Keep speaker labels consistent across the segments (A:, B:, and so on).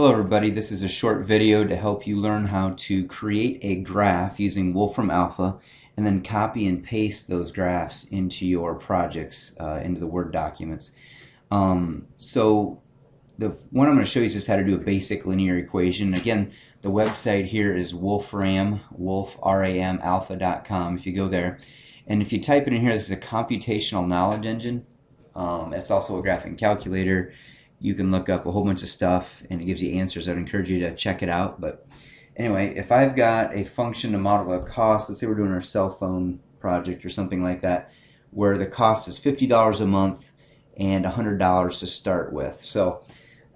A: Hello everybody, this is a short video to help you learn how to create a graph using Wolfram Alpha and then copy and paste those graphs into your projects, into the Word documents. So the one I'm going to show you is just how to do a basic linear equation. Again, the website here is Wolfram, alpha.com if you go there. And if you type it in here, this is a computational knowledge engine. It's also a graphing calculator. You can look up a whole bunch of stuff and it gives you answers. I'd encourage you to check it out. But anyway, if I've got a function to model a cost, let's say we're doing our cell phone project or something like that, where the cost is $50 a month and $100 to start with. So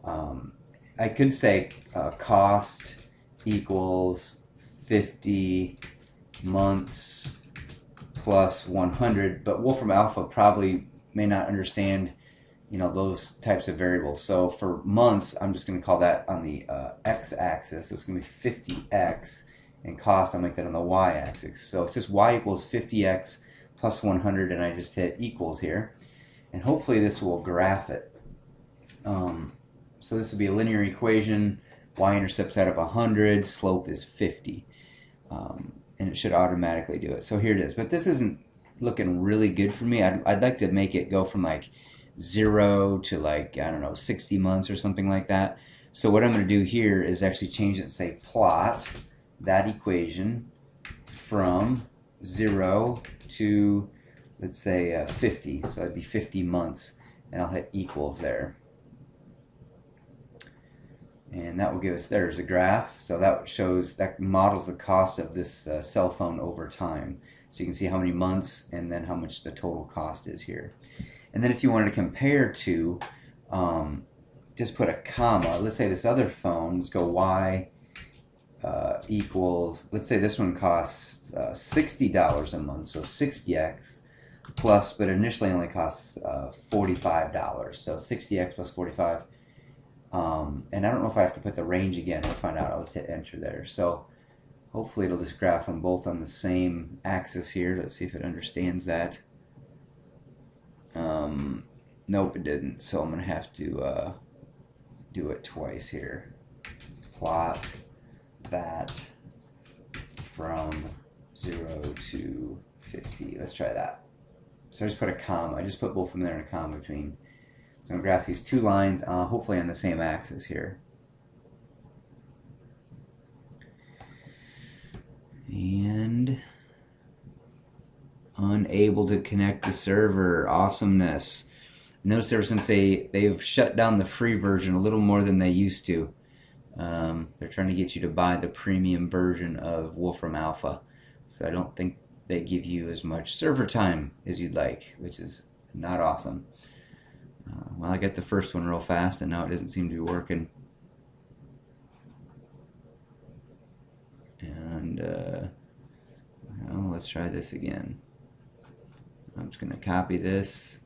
A: I could say cost equals 50 months plus 100, but Wolfram Alpha probably may not understand those types of variables. So for months, I'm just going to call that on the x-axis. It's going to be 50x, and cost, I'll make that on the y-axis. So it's just y equals 50x plus 100, and I just hit equals here. And hopefully this will graph it. So this would be a linear equation. Y-intercept's out of 100, slope is 50. And it should automatically do it. So here it is. But this isn't looking really good for me. I'd like to make it go from like 0 to like, I don't know, 60 months or something like that. So what I'm going to do here is actually change it and say plot that equation from 0 to, let's say, 50. So that'd be 50 months. And I'll hit equals there. And that will give us, there's a graph. So that shows, that models the cost of this cell phone over time. So you can see how many months and then how much the total cost is here. And then if you wanted to compare to, just put a comma. Let's say this other phone, let's go y equals, let's say this one costs $60 a month, so 60x plus, but initially only costs $45. So 60x plus 45. And I don't know if I have to put the range again. We'll find out. I'll just hit enter there. So hopefully it'll just graph them both on the same axis here. Let's see if it understands that. Nope, it didn't. So I'm going to have to do it twice here. Plot that from 0 to 50. Let's try that. So I just put a comma. I just put both of them there in a comma between. So I'm going to graph these two lines, hopefully on the same axis here. And unable to connect the server. Awesomeness. Notice ever since they've shut down the free version a little more than they used to. They're trying to get you to buy the premium version of Wolfram Alpha. So I don't think they give you as much server time as you'd like, which is not awesome. Well, I got the first one real fast and now it doesn't seem to be working. And well, let's try this again. I'm just going to copy this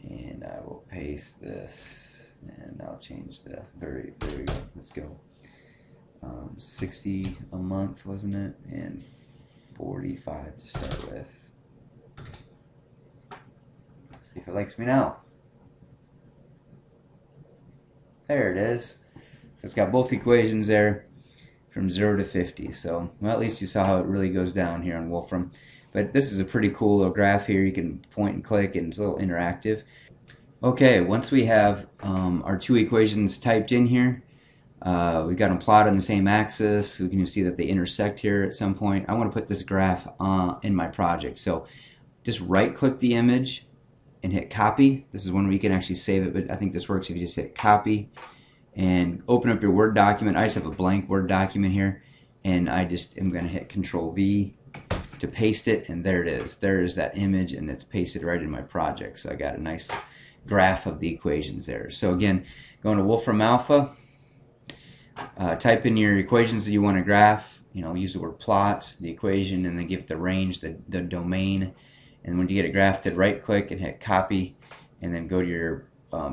A: and I will paste this and I'll change the, there we go, let's go. 60 a month, wasn't it? And 45 to start with. Let's see if it likes me now. There it is. So it's got both equations there from 0 to 50. So, well, at least you saw how it really goes down here on Wolfram. But this is a pretty cool little graph here. You can point and click and it's a little interactive. Okay, once we have our two equations typed in here, we've got them plotted on the same axis. We can see that they intersect here at some point. I want to put this graph in my project. So just right click the image and hit copy. This is one where you can actually save it, but I think this works if you just hit copy and open up your Word document. I just have a blank Word document here, and I just am going to hit Control V to paste it, and there it is. There is that image, and it's pasted right in my project. So I got a nice graph of the equations there. So again, going to Wolfram Alpha, type in your equations that you want to graph. Use the word plot, the equation, and then give it the range, the domain. And when you get it graphed, right click and hit copy, and then go to your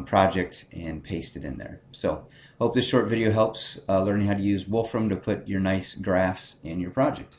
A: project and paste it in there. So hope this short video helps learning how to use Wolfram to put your nice graphs in your project.